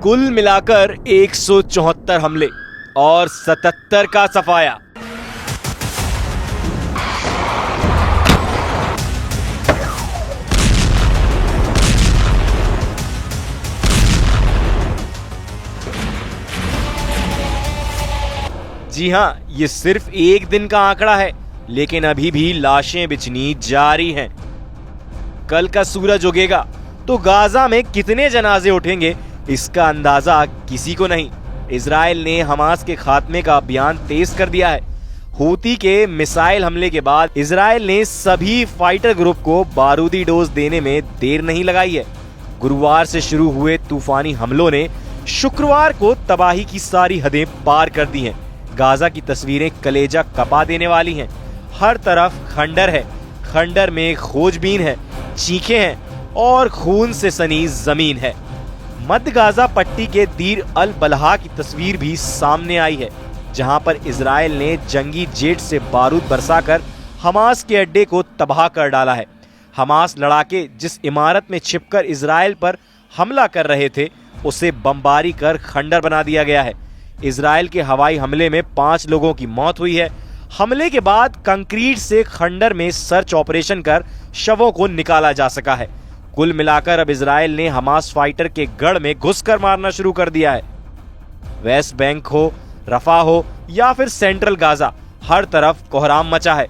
कुल मिलाकर 174 हमले और 77 का सफाया। जी हां, ये सिर्फ एक दिन का आंकड़ा है, लेकिन अभी भी लाशें बिछनी जारी हैं। कल का सूरज उगेगा तो गाजा में कितने जनाजे उठेंगे, इसका अंदाजा किसी को नहीं। इजराइल ने हमास के खात्मे का अभियान तेज कर दिया है। हूती के मिसाइल हमले के बाद इजराइल ने सभी फाइटर ग्रुप को बारूदी डोज देने में देर नहीं लगाई है। गुरुवार से शुरू हुए तूफानी हमलों ने शुक्रवार को तबाही की सारी हदें पार कर दी हैं। गाजा की तस्वीरें कलेजा कपा देने वाली हैं। हर तरफ खंडर है, खंडर में खोजबीन है, चीखें हैं और खून से सनी जमीन है। मध्य गाजा पट्टी के दीर अल बलहा की तस्वीर भी सामने आई है, जहां पर इजराइल ने जंगी जेट से बारूद बरसाकर हमास के अड्डे को तबाह कर डाला है। हमास लड़ाके जिस इमारत में छिपकर इजराइल पर हमला कर रहे थे, उसे बमबारी कर खंडर बना दिया गया है। इजराइल के हवाई हमले में 5 लोगों की मौत हुई है। हमले के बाद कंक्रीट से खंडर में सर्च ऑपरेशन कर शवों को निकाला जा सका है। कुल मिलाकर अब इजराइल ने हमास फाइटर के गढ़ में घुसकर मारना शुरू कर दिया है। वेस्ट बैंक हो, रफा हो या फिर सेंट्रल गाजा, हर तरफ कोहराम मचा है।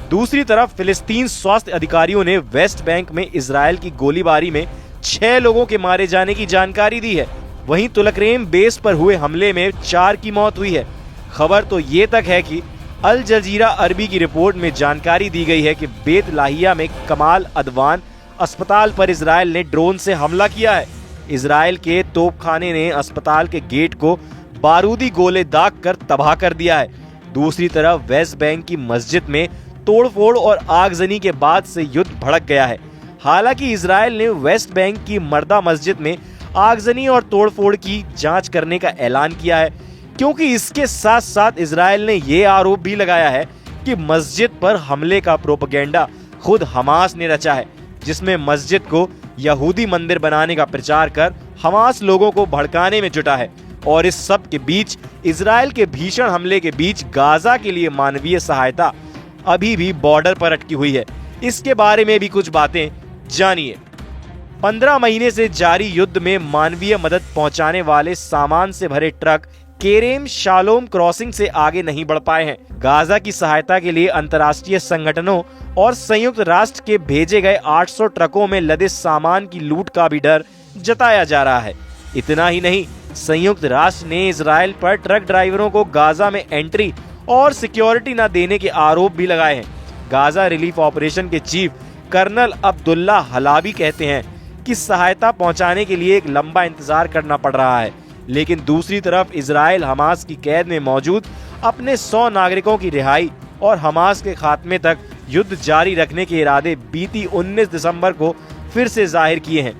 दूसरी तरफ फिलिस्तीन स्वास्थ्य अधिकारियों ने वेस्ट बैंक में इजराइल की गोलीबारी में 6 लोगों के मारे जाने की जानकारी दी है। वहीं तुलकरेम बेस पर हुए हमले में 4 की मौत हुई है। खबर तो ये तक है कि अल जजीरा अरबी की रिपोर्ट में जानकारी दी गई है कि बेत लाहिया में कमाल अदवान अस्पताल पर इजराइल ने ड्रोन से हमला किया है। इजराइल के तोपखाने ने अस्पताल के गेट को बारूदी गोले दाग कर तबाह कर दिया है। दूसरी तरफ वेस्ट बैंक की मस्जिद में तोड़फोड़ और आगजनी के बाद से युद्ध भड़क गया है। हालांकि इजराइल ने वेस्ट बैंक की मर्दा मस्जिद में आगजनी और तोड़फोड़ की जांच करने का ऐलान किया है, क्योंकि इसके साथ साथ इजराइल ने यह आरोप भी लगाया है कि मस्जिद पर हमले का प्रोपेगेंडा खुद हमास ने रचा है, जिसमें मस्जिद को यहूदी मंदिर बनाने का प्रचार कर हमास लोगों को भड़काने में जुटा है। और इस सब के बीच इजराइल के भीषण हमले के बीच गाजा के लिए मानवीय सहायता अभी भी बॉर्डर पर अटकी हुई है। इसके बारे में भी कुछ बातें जानिए। 15 महीने से जारी युद्ध में मानवीय मदद पहुंचाने वाले सामान से भरे ट्रक केरेम शालोम क्रॉसिंग से आगे नहीं बढ़ पाए हैं। गाजा की सहायता के लिए अंतर्राष्ट्रीय संगठनों और संयुक्त राष्ट्र के भेजे गए 800 ट्रकों में लदे सामान की लूट का भी डर जताया जा रहा है। इतना ही नहीं, संयुक्त राष्ट्र ने इजराइल पर ट्रक ड्राइवरों को गाजा में एंट्री और सिक्योरिटी न देने के आरोप भी लगाए हैं। गाजा रिलीफ ऑपरेशन के चीफ कर्नल अब्दुल्ला हलाबी कहते हैं कि सहायता पहुंचाने के लिए एक लंबा इंतजार करना पड़ रहा है, लेकिन दूसरी तरफ इजराइल हमास की कैद में मौजूद अपने 100 नागरिकों की रिहाई और हमास के खात्मे तक युद्ध जारी रखने के इरादे बीती 19 दिसंबर को फिर से जाहिर किए हैं।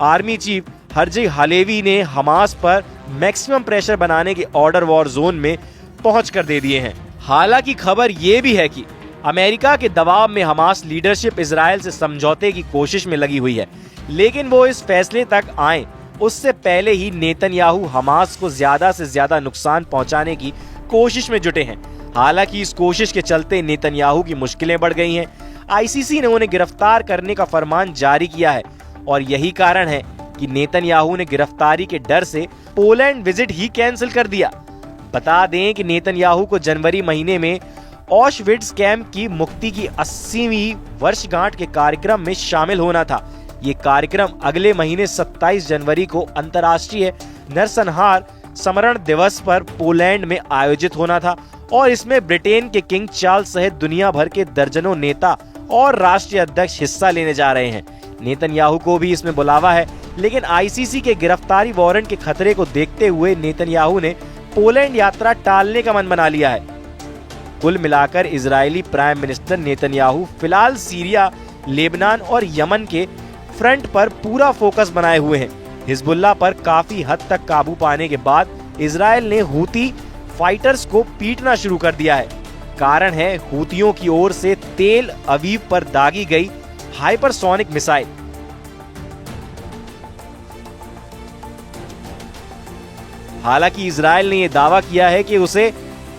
आर्मी चीफ हर्जी हालेवी ने हमास पर मैक्सिमम प्रेशर बनाने के ऑर्डर वॉर जोन में पहुंच कर दे दिए हैं। हालांकि खबर ये भी है कि अमेरिका के दबाव में हमास लीडरशिप इजराइल से समझौते की कोशिश में लगी हुई है, लेकिन वो इस फैसले तक आए उससे पहले ही नेतन्याहू हमास को ज्यादा से ज्यादा नुकसान पहुंचाने की कोशिश में जुटे हैं। हालांकि इस कोशिश के चलते नेतन्याहू की मुश्किलें बढ़ गई हैं। आईसीसी ने उन्हें गिरफ्तार करने का फरमान जारी किया है और यही कारण है कि नेतन्याहू ने गिरफ्तारी के डर से पोलैंड विजिट ही कैंसिल कर दिया। बता दें कि नेतन्याहू को जनवरी महीने में ऑशविट्ज कैंप की मुक्ति की 80वीं वर्षगांठ के कार्यक्रम में शामिल होना था। ये कार्यक्रम अगले महीने 27 जनवरी को अंतर्राष्ट्रीय नरसंहार स्मरण दिवस पर पोलैंड में आयोजित होना था और इसमें ब्रिटेन के किंग चार्ल्स सहित दुनिया भर के दर्जनों नेता और राष्ट्रीय अध्यक्ष हिस्सा लेने जा रहे हैं। नेतन्याहू को भी इसमें बुलावा है, लेकिन आईसीसी के गिरफ्तारी वारंट के खतरे को देखते हुए नेतन्याहू ने पोलैंड यात्रा टालने का मन बना लिया है। कुल मिलाकर इजरायली प्राइम मिनिस्टर नेतन्याहू फिलहाल सीरिया, लेबनान और यमन के फ्रंट पर पूरा फोकस बनाए हुए हैं। हिजबुल्लाह पर काफी हद तक काबू पाने के बाद इजराइल ने हूती फाइटर्स को पीटना शुरू कर दिया है। कारण है हूतियों की ओर से तेल अवीव पर दागी गई हाइपरसोनिक मिसाइल। हालांकि इजराइल ने यह दावा किया है कि उसे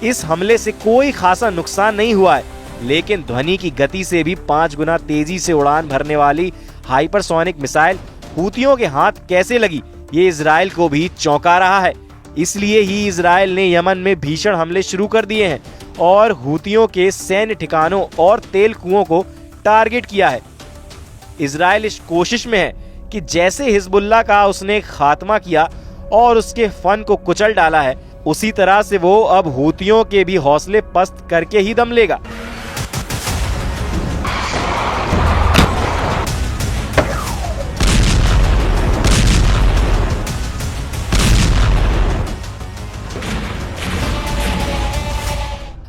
इस हमले से कोई खासा नुकसान नहीं हुआ है, लेकिन ध्वनि की गति से भी 5 गुना तेजी से उड़ान भरने वाली हाइपरसोनिक मिसाइल हूतियों के हाथ कैसे लगी, ये इजराइल को भी चौंका रहा है। इसलिए ही इजराइल ने यमन में भीषण हमले शुरू कर दिए हैं और हूतियों के सैन्य ठिकानों और तेल कुओं को टारगेट किया है। इजराइल इस कोशिश में है कि जैसे हिजबुल्लाह का उसने खात्मा किया और उसके फन को कुचल डाला है, उसी तरह से वो अब हूतियों के भी हौसले पस्त करके ही दम लेगा।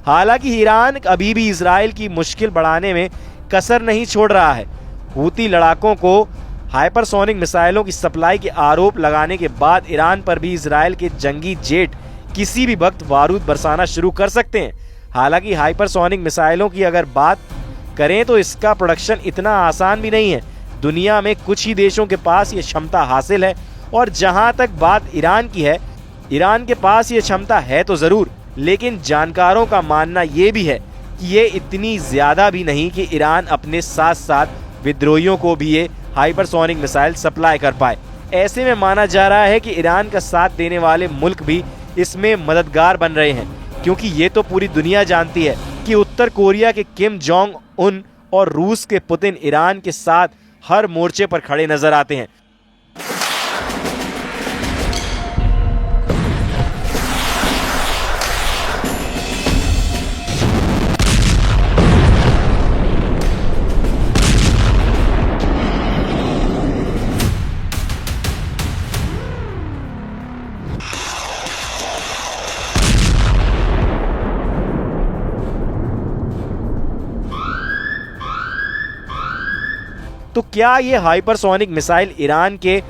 हालांकि ईरान अभी भी इजराइल की मुश्किल बढ़ाने में कसर नहीं छोड़ रहा है। हूती लड़ाकों को हाइपरसोनिक मिसाइलों की सप्लाई के आरोप लगाने के बाद ईरान पर भी इजराइल के जंगी जेट किसी भी वक्त बारूद बरसाना शुरू कर सकते हैं। हालांकि हाइपरसोनिक मिसाइलों की अगर बात करें तो इसका प्रोडक्शन इतना आसान भी नहीं है। दुनिया में कुछ ही देशों के पास ये क्षमता हासिल है और जहां तक बात ईरान की है, ईरान के पास ये क्षमता है तो जरूर, लेकिन जानकारों का मानना ये भी है कि ये इतनी ज्यादा भी नहीं कि ईरान अपने साथ साथ विद्रोहियों को भी ये हाइपरसोनिक मिसाइल सप्लाई कर पाए। ऐसे में माना जा रहा है कि ईरान का साथ देने वाले मुल्क भी इसमें मददगार बन रहे हैं, क्योंकि ये तो पूरी दुनिया जानती है कि उत्तर कोरिया के किम जोंग उन और रूस के पुतिन ईरान के साथ हर मोर्चे पर खड़े नजर आते हैं। तो क्या ये हाइपरसोनिक मिसाइल ईरान के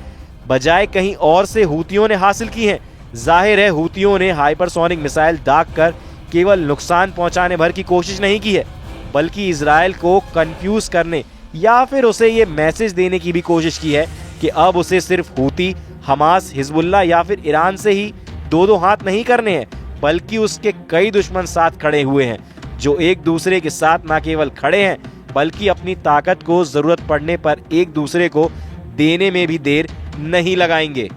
बजाय कहीं और से हूतियों ने हासिल की हैं? जाहिर है हूतियों ने हाइपरसोनिक मिसाइल दागकर केवल नुकसान पहुंचाने भर की कोशिश नहीं की है, बल्कि इजराइल को कंफ्यूज करने या फिर उसे ये मैसेज देने की भी कोशिश की है कि अब उसे सिर्फ हूती, हमास, हिजबुल्लाह या फिर ईरान से ही दो हाथ नहीं करने हैं, बल्कि उसके कई दुश्मन साथ खड़े हुए हैं जो एक दूसरे के साथ न केवल खड़े हैं बल्कि अपनी ताकत को जरूरत पड़ने पर एक दूसरे को देने में भी देर नहीं लगाएंगे।